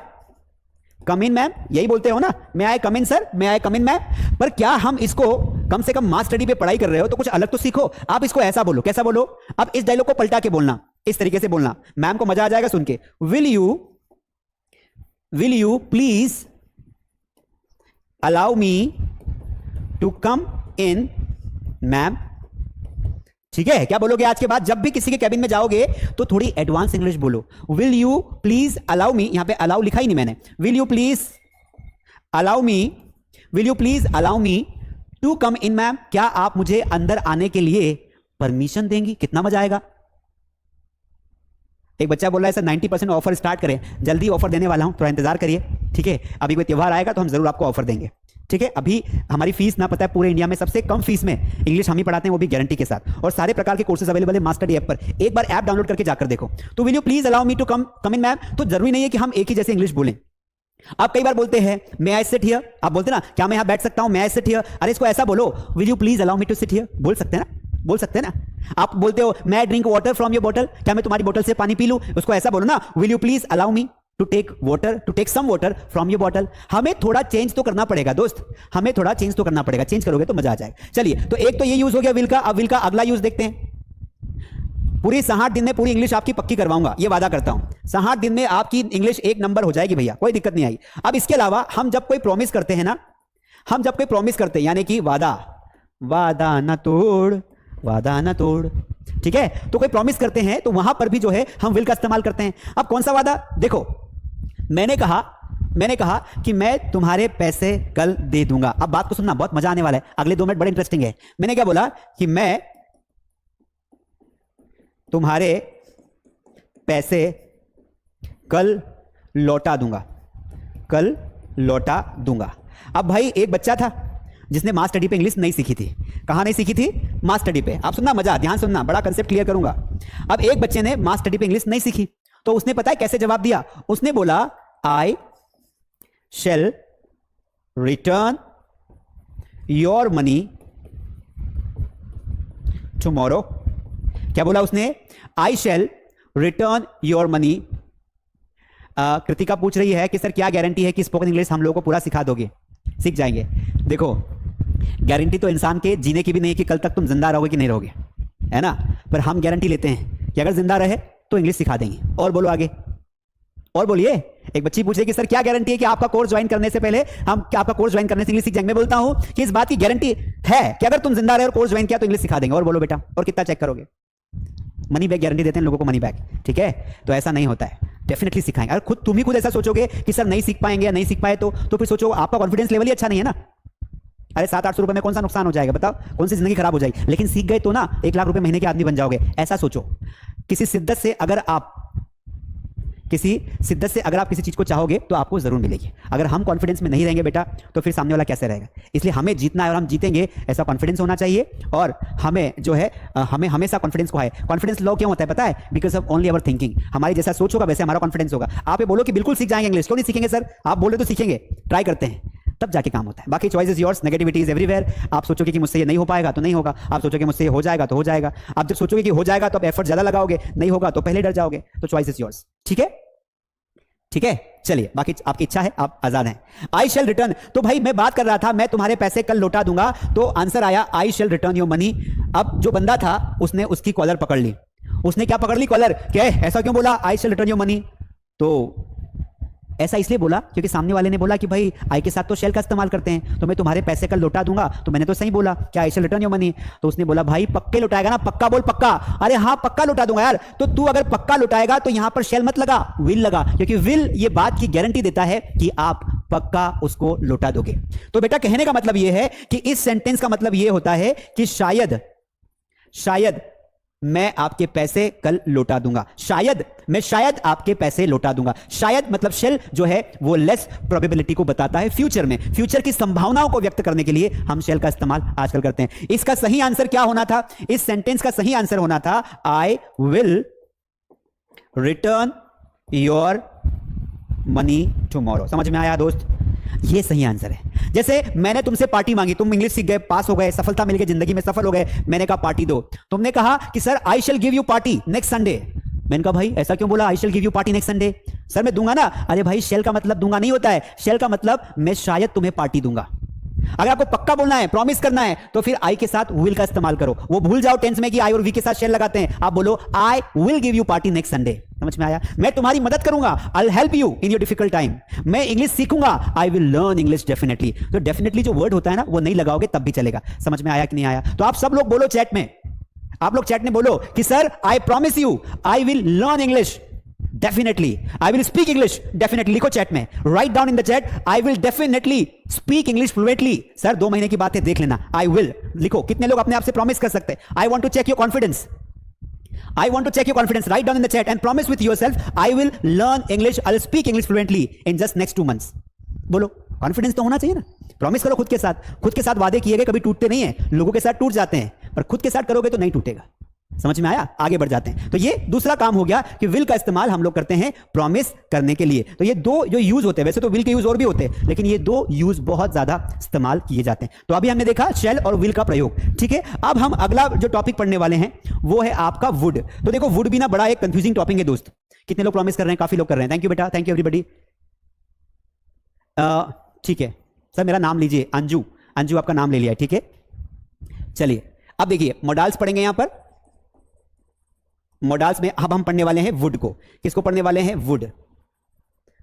[SPEAKER 1] कम इन मैम, यही बोलते हो ना, मे आई कम इन sir, may I come in ma'am. पर क्या हम इसको कम से कम मास स्टडी पे पढ़ाई कर रहे हो तो कुछ अलग तो सीखो। आप इसको ऐसा बोलो, कैसा बोलो, अब इस डायलॉग को पलटा के बोलना, इस तरीके से बोलना, मैम को मजा आ जाएगा सुन के। Will you please allow me to come in ma'am. ठीक है, क्या बोलोगे आज के बाद जब भी किसी के कैबिन में जाओगे तो थोड़ी एडवांस इंग्लिश बोलो। Will you please allow me, यहां पे अलाउ लिखा ही नहीं मैंने, will you please allow me to come in ma'am, क्या आप मुझे अंदर आने के लिए परमिशन देंगी। कितना मजा आएगा। एक बच्चा बोल रहा है सर 90% ऑफर स्टार्ट करें, जल्दी ऑफर देने वाला हूं, थोड़ा इंतजार करिए। ठीक है, अभी कोई त्योहार आएगा तो हम जरूर आपको ऑफर देंगे। ठीक है, अभी हमारी फीस ना पता है पूरे इंडिया में सबसे कम फीस में इंग्लिश हम ही पढ़ाते हैं, वो भी गारंटी के साथ, और सारे प्रकार के कोर्सेज अवेलेबल है मास्टर ऐप पर। एक बार ऐप डाउनलोड करके जाकर देखो। तो will you please allow me to come in ma'am, तो जरूरी नहीं है कि हम एक ही जैसे इंग्लिश बोलें। आप कई बार बोलते हैं मे आई सिट हियर, आप बोलते ना क्या मैं यहां बैठ सकता हूं, मे आई सिट हियर, अरे इसको ऐसा बोलो, will you please allow me to sit here, बोल सकते हैं ना, बोल सकते हैं ना। आप बोलते हो मैं drink water from your bottle, क्या मैं तुम्हारी बोतल से पानी पी लूं, उसको ऐसा बोलो ना, will you please allow me to take some water from your bottle. हमें थोड़ा चेंज तो करना पड़ेगा दोस्त, हमें थोड़ा चेंज तो करना पड़ेगा, चेंज करोगे तो मजा आ जाएगा। चलिए, तो एक तो ये यूज हो गया विल का, अब विल का अगला यूज देखते हैं। पूरी 60 दिन में पूरी इंग्लिश आपकी पक्की करवाऊंगा, ये वादा करता हूं। 60 दिन में आपकी इंग्लिश एक नंबर हो जाएगी भैया, कोई दिक्कत नहीं आई। अब इसके अलावा हम जब कोई प्रॉमिस करते हैं ना, हम जब कोई प्रॉमिस करते हैं यानी कि वादा ना तोड़, ठीक है, तो कोई प्रॉमिस करते हैं तो वहां पर भी जो है हम विल का इस्तेमाल करते हैं। अब कौन सा वादा, देखो मैंने कहा कि मैं तुम्हारे पैसे कल दे दूंगा। अब बात को सुनना, बहुत मजा आने वाला है, अगले 2 मिनट बड़े इंटरेस्टिंग है। मैंने क्या बोला कि मैं तुम्हारे पैसे कल लौटा दूंगा। अब भाई एक बच्चा था जिसने मास स्टडी पे इंग्लिश नहीं सीखी थी। कहां नहीं सीखी थी, मास स्टडी पे। आप सुनना, मजा, ध्यान सुनना, बड़ा कंसेप्ट क्लियर करूंगा। अब एक बच्चे ने मास स्टडी पे इंग्लिश नहीं सीखी, तो उसने पता है कैसे जवाब दिया, उसने बोला I shall return your money tomorrow. क्या बोला उसने, I shall return your money. Kritika पूछ रही है कि सर क्या गारंटी है कि स्पोकन इंग्लिश हम लोगों को पूरा सिखा दोगे, सीख जाएंगे। देखो, गारंटी तो इंसान के जीने की भी नहीं कि कल तक तुम जिंदा रहोगे कि नहीं रहोगे, है ना, पर हम गारंटी लेते हैं कि अगर जिंदा रहे तो इंग्लिश सिखा देंगे। और बोलो आगे, और बोलिए। एक बच्ची पूछ रही है कि सर क्या गारंटी है कि आपका कोर्स ज्वाइन करने से पहले आपका कोर्स ज्वाइन करने से इंग्लिश सीख जाएंगे। मैं बोलता हूं कि इस बात की गारंटी है कि अगर तुम जिंदा रहे और कोर्स ज्वाइन किया तो इंग्लिश सिखा देंगे। और बोलो बेटा, और कितना चेक करोगे, मनी बैक गारंटी देते हैं लोगों को, मनी बैक। ठीक है, तो ऐसा नहीं होता है, डेफिनेटली सिखाएंगे। अगर तुम ही खुद ऐसा सोचोगे कि सर नहीं सीख पाएंगे या नहीं सीख पाए तो फिर सोचो आपका कॉन्फिडेंस लेवल ही अच्छा नहीं है ना। अरे 700-800 रुपए में कौन सा नुकसान हो जाएगा, बताओ, कौन सी जिंदगी खराब हो जाएगी। लेकिन सीख गए तो ना 1 लाख रुपए महीने के आदमी बन जाओगे। ऐसा सोचो, किसी शिद्दत से अगर आप किसी चीज को चाहोगे तो आपको जरूर मिलेगी। अगर हम कॉन्फिडेंस में नहीं रहेंगे बेटा तो फिर सामने वाला कैसे रहेगा। इसलिए हमें जीतना है और हम जीतेंगे, ऐसा कॉन्फिडेंस होना चाहिए। और हमें जो है हमें हमेशा कॉन्फिडेंस को है। कॉन्फिडेंस लो क्यों होता है पता है, because of only our thinking. हमारी जैसा सोच होगा वैसे हमारा कॉन्फिडेंस होगा। आप ये बोलो कि बिल्कुल सीख जाएंगे इंग्लिश, क्यों नहीं सीखेंगे सर, आप बोले तो सीखेंगे, ट्राई करते हैं तब जाके काम होता है। बाकी choice is yours, negativity is everywhere. आप सोचोगे कि मुझसे ये नहीं हो पाएगा तो नहीं होगा, आप सोचोगे मुझसे ये हो जाएगा तो हो जाएगा। आप जब सोचोगे कि हो जाएगा तो आप एफर्ट ज्यादा लगाओगे, नहीं होगा तो पहले डर जाओगे। तो चॉइस इज योर्स। ठीक है, ठीक है, चलिए, बाकी आपकी इच्छा है, आप आजाद हैं। आई शेल रिटर्न, तो भाई मैं बात कर रहा था मैं तुम्हारे पैसे कल लौटा दूंगा, तो आंसर आया I shall return your money. अब जो बंदा था उसने उसकी कॉलर पकड़ ली। उसने क्या पकड़ ली, कॉलर। क्या, ऐसा क्यों बोला I shall return your money, तो ऐसा इसलिए बोला क्योंकि सामने वाले ने बोला कि भाई आई के साथ तो शेल का इस्तेमाल करते हैं, तो मैं तुम्हारे पैसे कल लौटा दूंगा। तो मैंने तो सही बोला क्या I shall return your money. तो उसने बोला भाई पक्के लौटाएगा ना, पक्का बोल, पक्का। अरे हाँ पक्का लौटा दूंगा यार। तो तू अगर पक्का लौटाएगा तो यहां पर शेल मत लगा, विल लगा, क्योंकि विल ये बात की गारंटी देता है कि आप पक्का उसको लौटा दोगे। तो बेटा कहने का मतलब यह है कि इस सेंटेंस का मतलब यह होता है कि शायद मैं आपके पैसे कल लौटा दूंगा। शायद आपके पैसे लौटा दूंगा। शायद मतलब शेल जो है वो लेस प्रोबेबिलिटी को बताता है फ्यूचर में, फ्यूचर की संभावनाओं को व्यक्त करने के लिए हम शेल का इस्तेमाल आजकल करते हैं। इसका सही आंसर क्या होना था, इस सेंटेंस का सही आंसर होना था I will return your money tomorrow. समझ में आया दोस्त। ये सही आंसर है। जैसे मैंने तुमसे पार्टी मांगी, तुम इंग्लिश सीख गए, पास हो गए, सफलता मिल गई, जिंदगी में सफल हो गए, मैंने कहा पार्टी दो। तुमने कहा कि sir I shall give you party next Sunday. मैंने कहा भाई ऐसा क्यों बोला, I shall give you party next Sunday? Sir मैं दूंगा ना। अरे भाई शेल का मतलब दूंगा नहीं होता है, शेल का मतलब मैं शायद तुम्हें पार्टी दूंगा। अगर आपको पक्का बोलना है, प्रॉमिस करना है, तो फिर आई के साथ विल का इस्तेमाल करो। वो भूल जाओ टेंस में कि आई और वी के साथ शेल लगाते हैं। आप बोलो I will give you party next Sunday. समझ में आया? मैं तुम्हारी मदद करूंगा, I will help you in your difficult time. मैं इंग्लिश सीखूंगा, I will learn English definitely. तो डेफिनेटली जो वर्ड होता है ना, वो नहीं लगाओगे तब भी चलेगा। समझ में आया कि नहीं आया? तो आप सब लोग बोलो चैट में, आप लोग चैट में बोलो कि sir I promise you I will learn English definitely, I will speak English definitely. लिखो चैट में, right down in the chat, I will definitely speak English fluently. Sir 2 महीने की बात है, देख लेना। आई विल लिखो। कितने लोग अपने आप से प्रॉमिस कर सकते हैं? I want to check your confidence, I want to check your confidence. Right down in the chat and promise with yourself, I will learn English, I will speak English fluently in just next 2 months. बोलो, confidence तो होना चाहिए ना। Promise करो खुद के साथ। खुद के साथ वादे किए गए कभी टूटते नहीं है, लोगों के साथ टूट जाते हैं, पर खुद के साथ करोगे तो नहीं टूटेगा। समझ में आया? आगे बढ़ जाते हैं। तो ये दूसरा काम हो गया कि विल का इस्तेमाल हम लोग करते हैं प्रॉमिस करने के लिए। तो ये 2 जो यूज होते हैं, वैसे तो विल के यूज और भी होते हैं, लेकिन ये 2 यूज बहुत ज्यादा इस्तेमाल किए जाते हैं। तो अभी हमने देखा शैल और विल का प्रयोग, ठीक है। अब हम अगला जो टॉपिक पढ़ने वाले हैं वो है आपका वुड। तो देखो वुड भी ना बड़ा एक कंफ्यूजिंग टॉपिक है दोस्त। कितने लोग प्रॉमिस कर रहे हैं? काफी लोग कर रहे हैं। थैंक यू बेटा, थैंक यू एवरीबॉडी। ठीक है सर, मेरा नाम लीजिए, अंजू। अंजू आपका नाम ले लिया है, ठीक है। चलिए अब देखिए मोडाल्स पढ़ेंगे यहां पर। मोडाल्स में अब हम पढ़ने वाले हैं वुड को। किसको पढ़ने वाले हैं? वुड।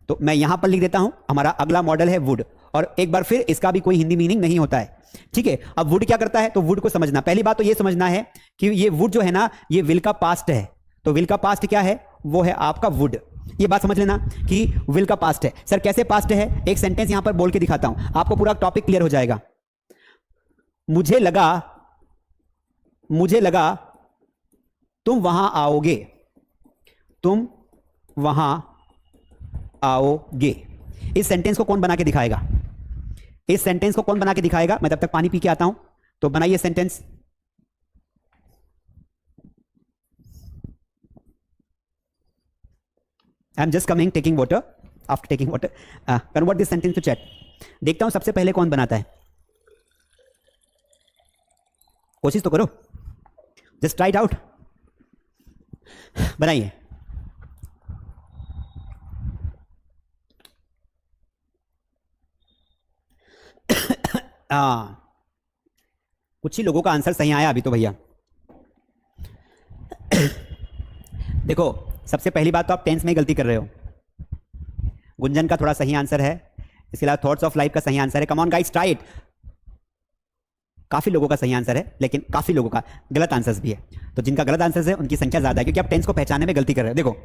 [SPEAKER 1] तो मैं यहां पर लिख देता हूं, हमारा अगला मॉडल है वुड। और एक बार फिर इसका भी कोई हिंदी मीनिंग नहीं होता है, ठीक है। अब वुड क्या करता है, तो वुड को समझना। पहली बात तो ये समझना है कि ये वुड जो है ना, ये विल का पास्ट है। तो विल का पास्ट क्या है? वो है आपका वुड। ये बात समझ लेना कि विल का पास्ट है। सर कैसे पास्ट है? एक सेंटेंस यहां पर बोल के दिखाता हूं, आपको पूरा टॉपिक क्लियर हो जाएगा। मुझे लगा तुम वहां आओगे, तुम वहां आओगे। इस सेंटेंस को कौन बना के दिखाएगा? इस सेंटेंस को कौन बना के दिखाएगा? मैं तब तक पानी पी के आता हूं, तो बनाइए sentence. I am just coming, taking water, after taking water. Convert this sentence to chat. देखता हूं सबसे पहले कौन बनाता है। कोशिश तो करो, जस्ट ट्राई इट आउट। बनाइए। कुछ ही लोगों का आंसर सही आया अभी तो भैया। देखो सबसे पहली बात तो आप टेंस में ही गलती कर रहे हो। गुंजन का थोड़ा सही आंसर है, इसके अलावा थॉट्स ऑफ लाइफ का सही आंसर है। Come on guys, try it. काफी लोगों का सही आंसर है, लेकिन काफी लोगों का गलत आंसर्स भी है। तो जिनका गलत आंसर है उनकी संख्या ज्यादा है, क्योंकि आप टेंस को पहचानने में गलती कर रहे हो। देखो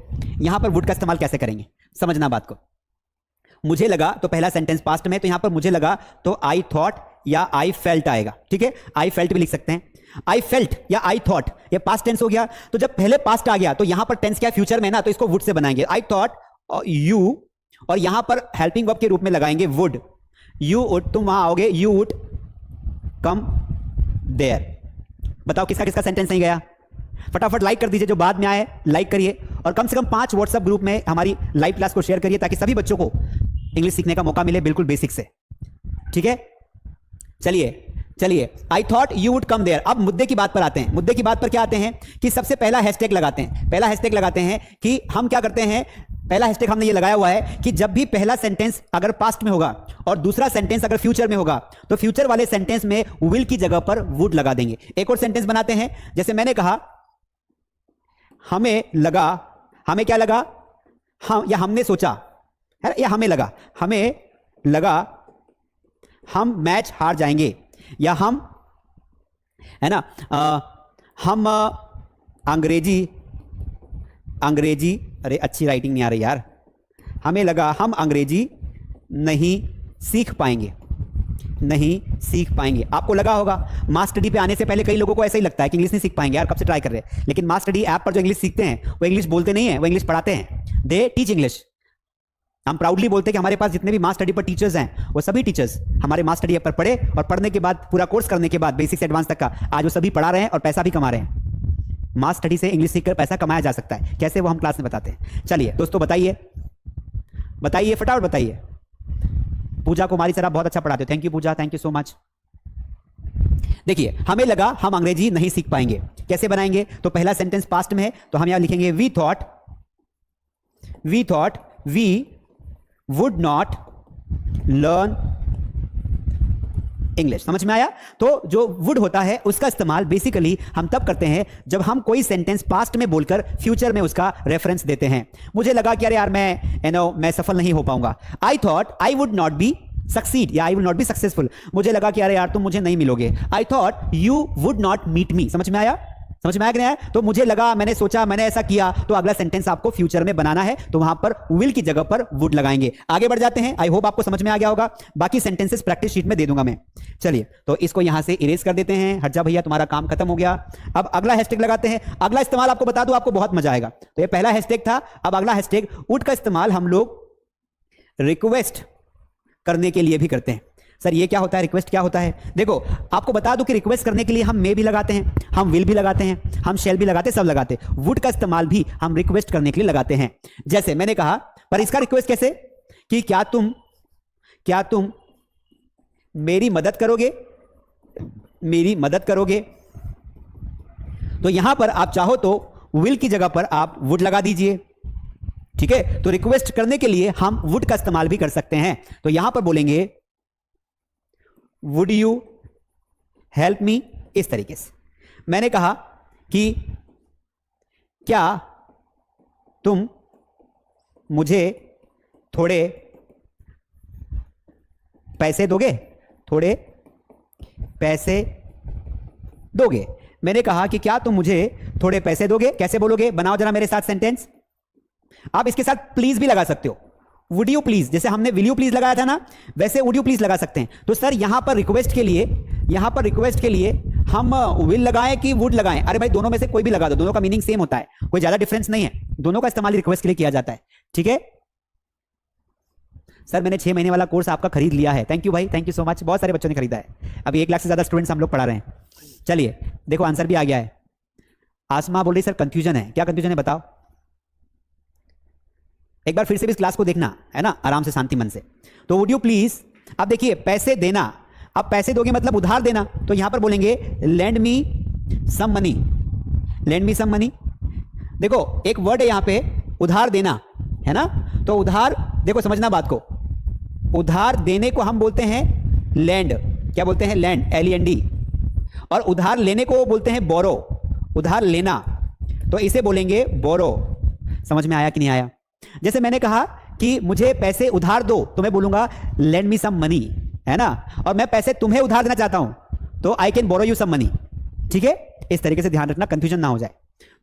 [SPEAKER 1] यहां पर वुड का इस्तेमाल कैसे करेंगे, समझना बात को। मुझे लगा, तो पहला सेंटेंस पास्ट में, तो यहां पर मुझे लगा तो आई थॉट या आई फेल्ट आएगा, ठीक है। आई फेल्ट भी लिख सकते हैं। आई फेल्ट या आई थॉट, ये पास्ट टेंस हो गया। तो जब पहले पास्ट आ गया तो यहां पर टेंस क्या है? फ्यूचर में ना, तो इसको वुड से बनाएंगे। आई थॉट यू, और यहां पर हेल्पिंग वर्ब के रूप में लगाएंगे वुड। यू वुड, तुम वहां आओगे, यू वुड कम देयर। बताओ किसका किसका सेंटेंस नहीं गया? फटाफट लाइक कर दीजिए, जो बाद में आए लाइक करिए, और कम से कम 5 व्हाट्सएप ग्रुप में हमारी लाइव क्लास को शेयर करिए, ताकि सभी बच्चों को इंग्लिश सीखने का मौका मिले, बिल्कुल बेसिक से, ठीक है। चलिए चलिए, I thought you would come there. अब मुद्दे की बात पर आते हैं। मुद्दे की बात पर क्या आते हैं कि सबसे पहला हैशटैग लगाते हैं। पहला हैशटैग लगाते हैं कि हम क्या करते हैं, पहला हैशटैग हमने ये लगाया हुआ है कि जब भी पहला सेंटेंस अगर पास्ट में होगा और दूसरा सेंटेंस अगर फ्यूचर में होगा, तो फ्यूचर वाले सेंटेंस में विल की जगह पर वुड लगा देंगे। एक और सेंटेंस बनाते हैं, जैसे मैंने कहा हमें लगा, हमें क्या लगा, हम या हमने सोचा है, या हमें लगा हम मैच हार जाएंगे, या हम, है ना, हम अंग्रेजी, अरे अच्छी राइटिंग नहीं आ रही यार। हमें लगा हम अंग्रेजी नहीं सीख पाएंगे। आपको लगा होगा मास स्टडी पे आने से पहले कई लोगों को ऐसा ही लगता है कि इंग्लिश नहीं सीख पाएंगे यार, कब से ट्राई कर रहे हैं। लेकिन मास स्टडी ऐप पर जो इंग्लिश सीखते हैं वो इंग्लिश बोलते नहीं है, वो इंग्लिश पढ़ाते हैं। They teach English. हम प्राउडली बोलते हैं कि हमारे पास जितने भी मास स्टडी पर टीचर्स हैं, वो सभी टीचर्स हमारे मास स्टडी ऐप पर पढ़े, और पढ़ने के बाद पूरा कोर्स करने के बाद बेसिक से एडवांस तक का आज वो सभी पढ़ा रहे हैं और पैसा भी कमा रहे हैं। मास स्टडी से इंग्लिश सीखकर पैसा कमाया जा सकता है, कैसे वो हम क्लास में बताते हैं। चलिए दोस्तों बताइए, फटाफट बताइए, पूजा कुमारी सर आप बहुत अच्छा पढ़ाते हो, thank you Pooja, thank you so much. देखिए हमें लगा हम अंग्रेजी नहीं सीख पाएंगे, कैसे बनाएंगे? तो पहला सेंटेंस पास्ट में है तो हम यहां लिखेंगे we thought we would not learn English. समझ में आया? तो जो वुड होता है उसका इस्तेमाल बेसिकली हम तब करते हैं जब हम कोई सेंटेंस पास्ट में बोलकर फ्यूचर में उसका रेफरेंस देते हैं। मुझे लगा कि अरे यार मैं सफल नहीं हो पाऊंगा, I thought I would not be succeed या I will not be successful. मुझे लगा कि अरे यार तुम मुझे नहीं मिलोगे, I thought you would not meet me. समझ में आया? समझ में आया कि नहीं आया? तो मुझे लगा, मैंने सोचा, मैंने ऐसा किया, तो अगला सेंटेंस आपको फ्यूचर में बनाना है तो वहां पर विल की जगह पर वुड लगाएंगे। आगे बढ़ जाते हैं, आई होप आपको समझ में आ गया होगा। बाकी सेंटेंसेस प्रैक्टिस शीट में दे दूंगा मैं। चलिए तो इसको यहां से इरेज कर देते हैं। हट जा भैया, तुम्हारा काम खत्म हो गया। अब अगला हैशटैग लगाते हैं। अगला इस्तेमाल आपको बता दूं, आपको बहुत मजा आएगा। तो ये पहला हैशटैग था, अब अगला हैशटैग वुड का इस्तेमाल हम लोग रिक्वेस्ट करने के लिए भी करते हैं। सर ये क्या होता है, रिक्वेस्ट क्या होता है? देखो आपको बता दूं कि रिक्वेस्ट करने के लिए हम मे भी लगाते हैं, हम विल भी लगाते हैं, हम शैल भी लगाते हैं, सब लगाते हैं। वुड का इस्तेमाल भी हम रिक्वेस्ट करने के लिए लगाते हैं। जैसे मैंने कहा, पर इसका रिक्वेस्ट कैसे कि क्या तुम मेरी मदद करोगे, मेरी मदद करोगे। तो यहां पर आप चाहो तो विल की जगह पर आप वुड लगा दीजिए, ठीक है? तो रिक्वेस्ट करने के लिए हम वुड का इस्तेमाल भी कर सकते हैं। तो यहां पर बोलेंगे वुड यू हेल्प मी, इस तरीके से। मैंने कहा कि क्या तुम मुझे थोड़े पैसे दोगे, थोड़े पैसे दोगे। मैंने कहा कि क्या तुम मुझे थोड़े पैसे दोगे। कैसे बोलोगे? बनाओ जरा मेरे साथ सेंटेंस। आप इसके साथ प्लीज भी लगा सकते हो, वुड यू प्लीज, जैसे हमने विल यू प्लीज लगाया था ना, वैसे वुड यू प्लीज लगा सकते हैं। तो सर यहां पर रिक्वेस्ट के लिए हम विल लगाएं कि वुड लगाएं? अरे भाई दोनों में से कोई भी लगा दो, दोनों का मीनिंग सेम होता है, कोई ज्यादा डिफरेंस नहीं है। दोनों का इस्तेमाल रिक्वेस्ट के लिए किया जाता है, ठीक है? सर मैंने 6 महीने वाला कोर्स आपका खरीद लिया है, थैंक यू भाई, थैंक यू सो मच। बहुत सारे बच्चों ने खरीदा है, अभी 1 लाख से ज्यादा स्टूडेंट्स हम लोग पढ़ा रहे हैं। चलिए देखो आंसर भी आ गया है। आसमा बोल रही सर कंफ्यूजन है, क्या कंफ्यूजन है बताओ? एक बार फिर से भी इस क्लास को देखना है ना, आराम से शांति मन से। तो वुड यू प्लीज, अब देखिए पैसे देना, अब पैसे दोगे मतलब उधार देना, तो यहां पर बोलेंगे lend me some money, lend me some money. देखो एक वर्ड है यहां पे उधार देना, है ना? तो उधार, देखो समझना बात को, उधार देने को हम बोलते हैं लैंड, क्या बोलते हैं? Land, LEND। और उधार लेने को बोलते हैं बोरो, उधार लेना, तो इसे बोलेंगे बोरो। समझ में आया कि नहीं आया? जैसे मैंने कहा कि मुझे पैसे उधार दो, तो मैं बोलूंगा लेंड मी सम मनी, है ना? और मैं पैसे तुम्हें उधार देना चाहता हूं तो I can borrow you some money, ठीक है? इस तरीके से ध्यान रखना, कंफ्यूजन ना हो जाए।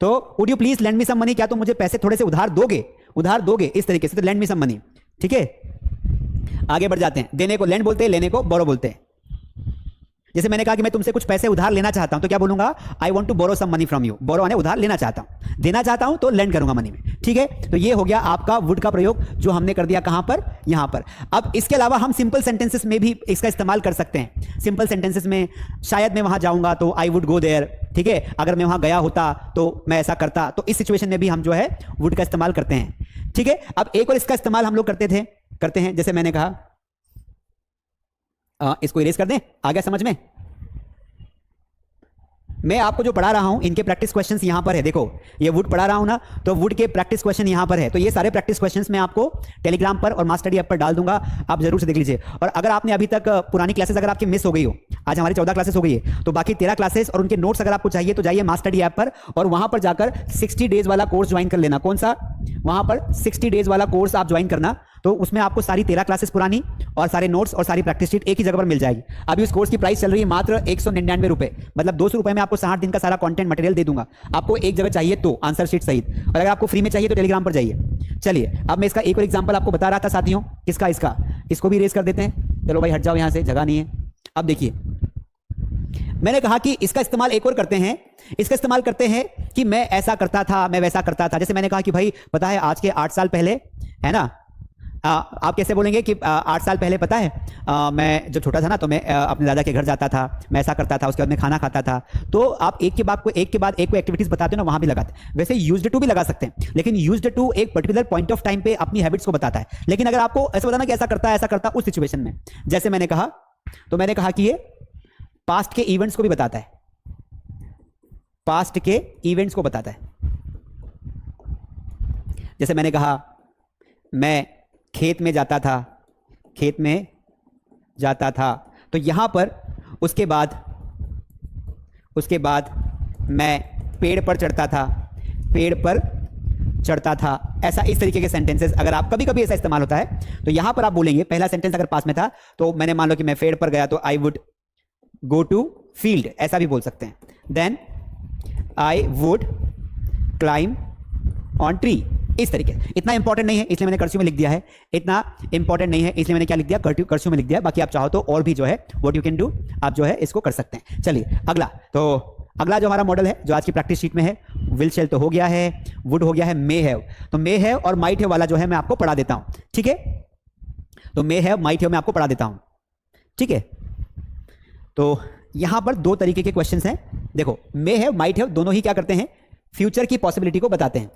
[SPEAKER 1] तो would you please lend me some money, क्या तुम मुझे पैसे थोड़े से उधार दोगे, उधार दोगे, इस तरीके से, तो लेंड मी सम मनी, ठीक है? आगे बढ़ जाते हैं। देने को लेंड बोलते हैं, लेने को बोरो बोलते हैं। जैसे मैंने कहा कि मैं तुमसे कुछ पैसे उधार लेना चाहता हूं, तो क्या बोलूंगा? I want to borrow some money from you. Borrow यानी उधार लेना चाहता हूं, देना चाहता हूं तो लेंड करूंगा मनी में, ठीक है? तो ये हो गया आपका वुड का प्रयोग, जो हमने कर दिया कहां पर? यहां पर। अब इसके अलावा हम सिंपल सेंटेंसेस में भी इसका इस्तेमाल कर सकते हैं। सिंपल सेंटेंसेस में शायद मैं वहां जाऊंगा तो आई वुड गो देयर, ठीक है? अगर मैं वहां गया होता तो मैं ऐसा करता, तो इस सिचुएशन में भी हम जो है वुड का इस्तेमाल करते हैं, ठीक है? अब एक और इसका इस्तेमाल हम लोग करते हैं, जैसे मैंने कहा, इसको इरेज कर दें, आ गया समझ में? मैं आपको जो पढ़ा रहा हूं इनके प्रैक्टिस क्वेश्चंस यहां पर है। देखो ये वुड पढ़ा रहा हूं ना, तो वुड के प्रैक्टिस क्वेश्चन यहां पर है। तो ये सारे प्रैक्टिस क्वेश्चंस मैं आपको टेलीग्राम पर और मास्टर ऐप पर डाल दूंगा, आप जरूर से देख लीजिए। और अगर आपने अभी तक पुरानी क्लासेस अगर आपकी मिस हो गई हो, आज हमारी 14 क्लासेस हो गई है, तो बाकी 13 क्लासेस और उनके नोट्स अगर आपको चाहिए तो जाइए मास्टर ऐप पर और वहां पर जाकर 60 डेज वाला कोर्स ज्वाइन कर लेना। कौन सा? वहां पर 60 डेज वाला कोर्स आप ज्वाइन करना, तो उसमें आपको सारी 13 क्लासेस पुरानी और सारे नोट्स और सारी प्रैक्टिस शीट एक ही जगह पर मिल जाएगी। अभी उस कोर्स की प्राइस चल रही है मात्र 199 रुपए, मतलब 200 रुपए में आपको 60 दिन का सारा कंटेंट मटेरियल दे दूंगा, आपको एक जगह चाहिए तो आंसर शीट सहित। और अगर आपको फ्री में चाहिए तो टेलीग्राम पर जाइए। चलिए अब मैं इसका एक और एग्जांपल आपको बता रहा था साथियों, किसका? इसका, इसको भी रेस कर देते हैं। चलो भाई हट जाओ यहां से, जगह नहीं है। अब देखिए मैंने कहा कि इसका इस्तेमाल एक और करते हैं, इसका इस्तेमाल करते हैं कि मैं ऐसा करता था, मैं वैसा करता था। जैसे मैंने कहा कि भाई पता है आज के 8 साल पहले, है ना, आप कैसे बोलेंगे कि 8 साल पहले पता है मैं जब छोटा था ना तो मैं अपने दादा के घर जाता था, मैं ऐसा करता था, उसके बाद मैं खाना खाता था। तो आप एक के बाद एक को एक्टिविटीज बताते हो ना, वहां भी लगाते हैं। वैसे यूज्ड टू भी लगा सकते हैं, लेकिन यूज्ड टू एक पर्टिकुलर पॉइंट ऑफ टाइम पे अपनी हैबिट्स को बताता है। लेकिन अगर आपको ऐसा बताना कि ऐसा करता उस सिचुएशन में, जैसे मैंने कहा, तो मैंने कहा कि ये पास्ट के इवेंट्स को भी बताता है, पास्ट के इवेंट्स को बताता है। जैसे मैंने कहा मैं खेत में जाता था, खेत में जाता था, तो यहां पर उसके बाद मैं पेड़ पर चढ़ता था, पेड़ पर चढ़ता था। ऐसा इस तरीके के सेंटेंसेस अगर आप कभी कभी ऐसा इस्तेमाल होता है तो यहां पर आप बोलेंगे, पहला सेंटेंस अगर पास में था तो मैंने मान लो कि मैं पेड़ पर गया तो I would go to field, ऐसा भी बोल सकते हैं। Then I would climb on tree, इस तरीके। इतना इंपॉर्टेंट नहीं है इसलिए मैंने कर्सिव में लिख दिया है, इतना इंपॉर्टेंट नहीं है इसलिए मैंने क्या लिख दिया, कर्सिव में लिख दिया। बाकी आप चाहो तो और भी जो है व्हाट यू कैन डू, आप जो है इसको कर सकते हैं। चलिए अगला, तो अगला जो हमारा मॉडल है जो आज की प्रैक्टिस शीट में है, विल शेल तो हो गया है, वुड हो गया है, मे हैव। तो मे हैव और माइट हैव वाला जो है मैं आपको पढ़ा देता हूं, ठीक है। तो मे हैव माइट हैव मैं आपको पढ़ा देता हूं, ठीक है। तो यहां पर दो तरीके के क्वेश्चंस हैं। देखो मे हैव माइट हैव दोनों ही क्या करते हैं, फ्यूचर की पॉसिबिलिटी को बताते हैं।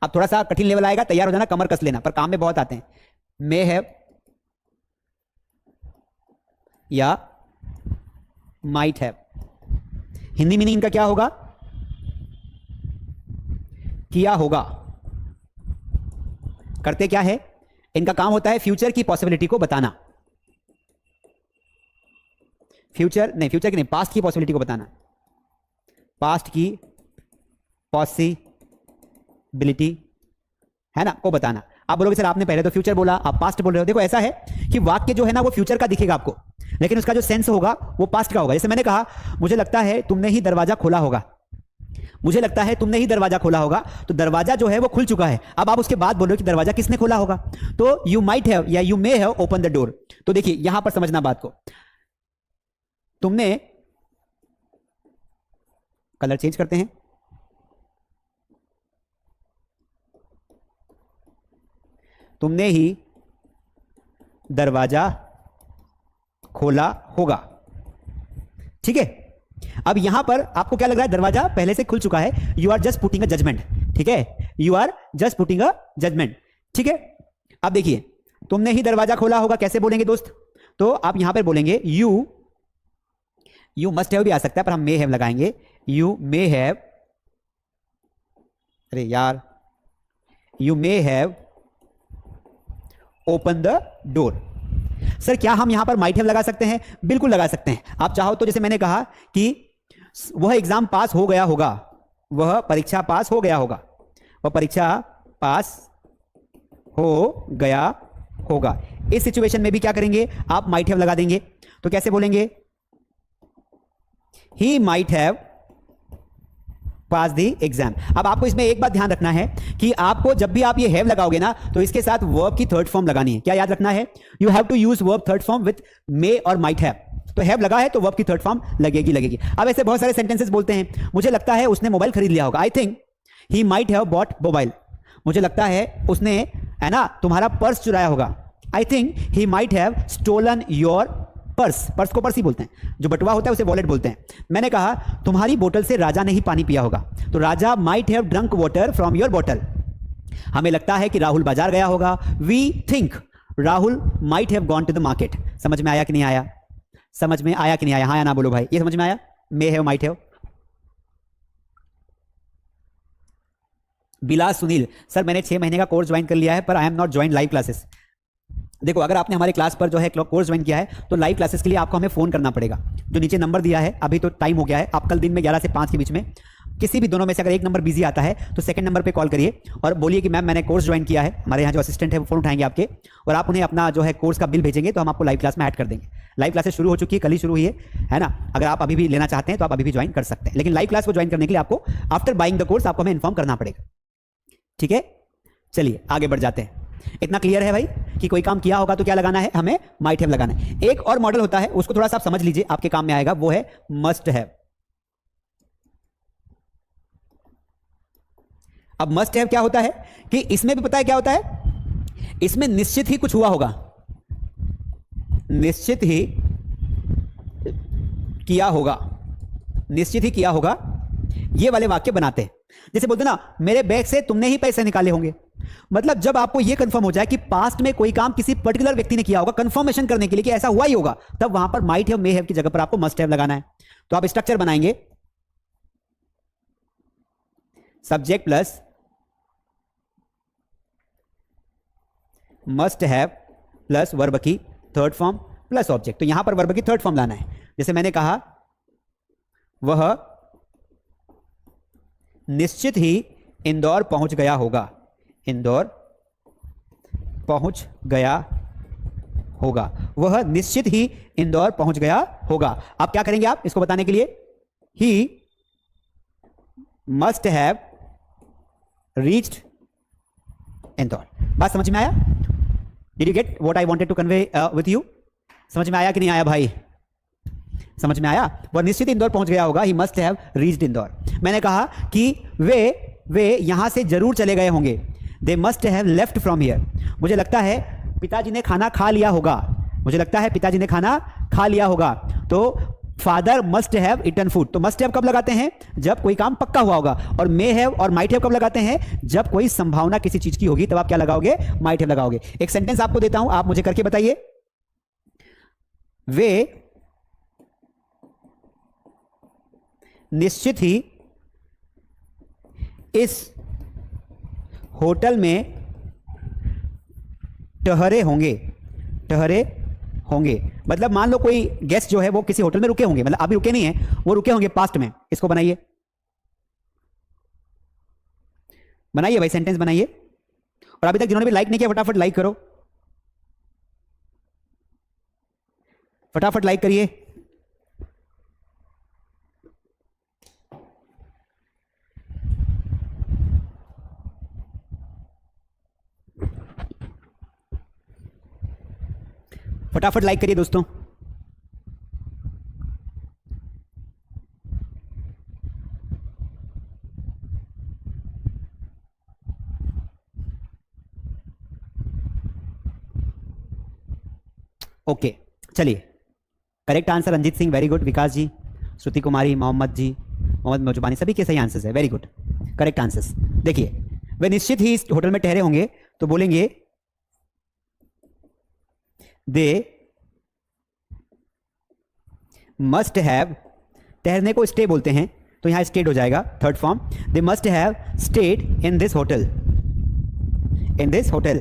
[SPEAKER 1] अब थोड़ा सा कठिन लेवल आएगा, तैयार हो जाना, कमर कस लेना, पर काम में बहुत आते हैं। मे हैव या माइट हैव, हिंदी मीनिंग इनका क्या होगा, किया होगा। करते क्या है, इनका काम होता है फ्यूचर की पॉसिबिलिटी को बताना। फ्यूचर की नहीं, पास्ट की पॉसिबिलिटी को बताना, पास्ट की पॉसिबिलिटी है ना, को बताना। आप बोलोगे सर आपने पहले तो फ्यूचर बोला, आप पास्ट बोल रहे हो। देखो ऐसा है कि वाक्य जो है ना वो फ्यूचर का दिखेगा आपको, लेकिन उसका जो सेंस होगा वो पास्ट का होगा। जैसे मैंने कहा मुझे लगता है तुमने ही दरवाजा खोला होगा, मुझे लगता है तुमने ही दरवाजा खोला होगा, तो दरवाजा जो है वो खुल चुका है। अब आप उसके बाद बोल रहे हो कि दरवाजा किसने खोला होगा, तो यू माइट हैव या you may have open the door. तो देखिए यहां पर समझना बात को, तुमने, कलर चेंज करते हैं, तुमने ही दरवाजा खोला होगा, ठीक है। अब यहां पर आपको क्या लग रहा है, दरवाजा पहले से खुल चुका है, you are just putting a judgement, ठीक है, you are just putting a judgement, ठीक है। अब देखिए तुमने ही दरवाजा खोला होगा कैसे बोलेंगे दोस्त, तो आप यहां पर बोलेंगे यू मस्ट हैव भी आ सकता है पर हम मे हैव लगाएंगे, यू मे हैव, अरे यार, you may have open the door. Sir क्या हम यहां पर माइट हैव लगा सकते हैं, बिल्कुल लगा सकते हैं। आप चाहो तो जैसे मैंने कहा कि वह एग्जाम पास हो गया होगा, वह परीक्षा पास हो गया होगा, वह परीक्षा पास हो गया होगा। इस सिचुएशन में भी क्या करेंगे, आप माइट हैव लगा देंगे। तो कैसे बोलेंगे, ही might have pass the exam. अब आपको इसमें एक बात ध्यान रखना है कि आपको जब भी आप ये हैव लगाओगे ना तो इसके साथ वर्ब की थर्ड फॉर्म लगानी है। क्या याद रखना है, you have to use verb third form with may और माइट हैव। तो हैव लगा है तो वर्ब की थर्ड फॉर्म लगेगी। अब ऐसे बहुत सारे सेंटेंसेस बोलते हैं, मुझे लगता है उसने मोबाइल खरीद लिया होगा, I think he might have bought mobile. मुझे लगता है उसने, है ना, तुम्हारा पर्स चुराया होगा, I think he might have stolen your purse को पर्स ही बोलते हैं, जो बटुआ होता है उसे वॉलेट बोलते हैं। मैंने कहा तुम्हारी बोतल से राजा ने ही पानी पिया होगा, तो Raja might have drunk water from your बोतल। हमें लगता है कि राहुल बाजार गया होगा, we think Rahul might have gone to the market. समझ में आया कि नहीं आया, समझ में आया कि नहीं आया, हाँ या ना बोलो भाई, ये समझ में आया, may have might have. Bilas Sunil, sir मैंने 6 महीने का कोर्स ज्वाइन कर लिया है पर I am not join live classes. देखो अगर आपने हमारे क्लास पर जो है कोर्स ज्वाइन किया है तो लाइव क्लासेस के लिए आपको हमें फोन करना पड़ेगा, जो नीचे नंबर दिया है। अभी तो टाइम हो गया है, आप कल दिन में 11 से 5 के बीच में किसी भी दोनों में से अगर एक नंबर बिजी आता है तो सेकंड नंबर पे कॉल करिए और बोलिए कि मैम मैंने कोर्स ज्वाइन किया है। हमारे यहाँ जो असिस्टेंट है वो फोन उठाएंगे आपके और आप उन्हें अपना जो है कोर्स का बिल भेजेंगे तो हम आपको लाइव क्लास में ऐड कर देंगे। लाइव क्लासेस शुरू हो चुकी है, कल ही शुरू हुई है ना। अगर आप अभी भी लेना चाहते हैं तो आप अभी भी ज्वाइन कर सकते हैं, लेकिन लाइव क्लास को ज्वाइन करने के लिए आपको आफ्टर बाइंग द कोर्स आपको हमें इन्फॉर्म करना पड़ेगा, ठीक है। चलिए आगे बढ़ जाते हैं। इतना क्लियर है भाई कि कोई काम किया होगा तो क्या लगाना है, हमें माइट हैव लगाना है। एक और मॉडल होता है, उसको थोड़ा सा आप समझ लीजिए, आपके काम में आएगा, वो है मस्ट हैव। अब मस्ट हैव क्या होता है कि इसमें भी पता है क्या होता है, इसमें निश्चित ही कुछ हुआ होगा, निश्चित ही किया होगा, निश्चित ही किया होगा, ये वाले वाक्य बनाते हैं। जैसे बोलते ना, मेरे बैग से तुमने ही पैसे निकाले होंगे। मतलब जब आपको यह कंफर्म हो जाए कि पास्ट में कोई काम किसी पर्टिकुलर व्यक्ति ने किया होगा, कंफर्मेशन करने के लिए कि ऐसा हुआ ही होगा, तब वहां पर माइट हैव, मे हैव की जगह पर आपको मस्ट हैव लगाना है। तो आप स्ट्रक्चर बनाएंगे, subject plus must have plus verb की थर्ड फॉर्म प्लस ऑब्जेक्ट। तो यहां पर वर्ब की थर्ड फॉर्म लाना है। जैसे मैंने कहा, वह निश्चित ही इंदौर पहुंच गया होगा, इंदौर पहुंच गया होगा, वह निश्चित ही इंदौर पहुंच गया होगा। आप क्या करेंगे, आप इसको बताने के लिए, he must have reached Indore. बात समझ में आया? Did you get what I wanted to convey with you? समझ में आया कि नहीं आया भाई? समझ में आया? वह निश्चित इंदौर पहुंच गया होगा, ही मस्ट हैव रीच्ड इंदौर। मैंने कहा कि वे यहां से जरूर चले गए होंगे, they must have left from here. मुझे लगता है पिताजी ने खाना खा लिया होगा, मुझे लगता है पिताजी ने खाना खा लिया होगा। तो father must have eaten food. तो मस्ट हैव कब लगाते हैं? जब कोई काम पक्का हुआ होगा। और मे हैव और माइट हैव कब लगाते हैं? जब कोई संभावना किसी चीज की होगी, तब आप क्या लगाओगे? माइट हैव लगाओगे। एक सेंटेंस आपको देता हूं, आप मुझे करके बताइए। वे निश्चित ही इस होटल में ठहरे होंगे, ठहरे होंगे। मतलब मान लो कोई गेस्ट जो है वो किसी होटल में रुके होंगे, मतलब अभी रुके नहीं है, वो रुके होंगे पास्ट में। इसको बनाइए, बनाइए भाई, सेंटेंस बनाइए। और अभी तक जिन्होंने भी लाइक नहीं किया, फटाफट लाइक करो, फटाफट लाइक करिए। फटाफट लाइक करिए दोस्तों। ओके, चलिए। Correct answer Ranjit Singh, very good. Vikas ji, Shruti Kumari, Mohammad ji, Mohammad Maujbani, सभी के सही आंसर्स है, वेरी गुड, करेक्ट आंसर्स। देखिए, वे निश्चित ही इस होटल में ठहरे होंगे, तो बोलेंगे दे मस्ट हैव, ठहरने को स्टे बोलते हैं, तो यहां स्टेड हो जाएगा third form. They must have stayed in this hotel, in this hotel,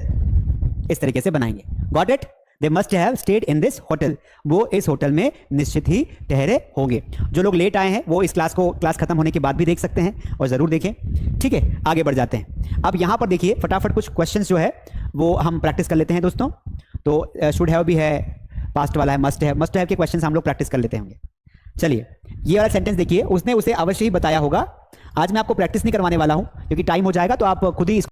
[SPEAKER 1] इस तरीके से बनाएंगे। Got it? They must have stayed in this hotel, वो इस होटल में निश्चित ही ठहरे होंगे। जो लोग लेट आए हैं वो इस क्लास को, क्लास खत्म होने के बाद भी देख सकते हैं, और जरूर देखें। ठीक है, आगे बढ़ जाते हैं। अब यहां पर देखिए, फटाफट कुछ क्वेश्चंस जो है वो हम प्रैक्टिस कर लेते हैं दोस्तों। तो शुड हैव भी है, पास्ट वाला है, मस्ट हैव के क्वेश्चंस हम लोग प्रैक्टिस कर लेते होंगे। चलिए, ये वाला सेंटेंस देखिए, उसने उसे अवश्य ही बताया होगा। आज मैं आपको प्रैक्टिस नहीं करवाने वाला हूं, क्योंकि टाइम हो जाएगा, तो आप खुद ही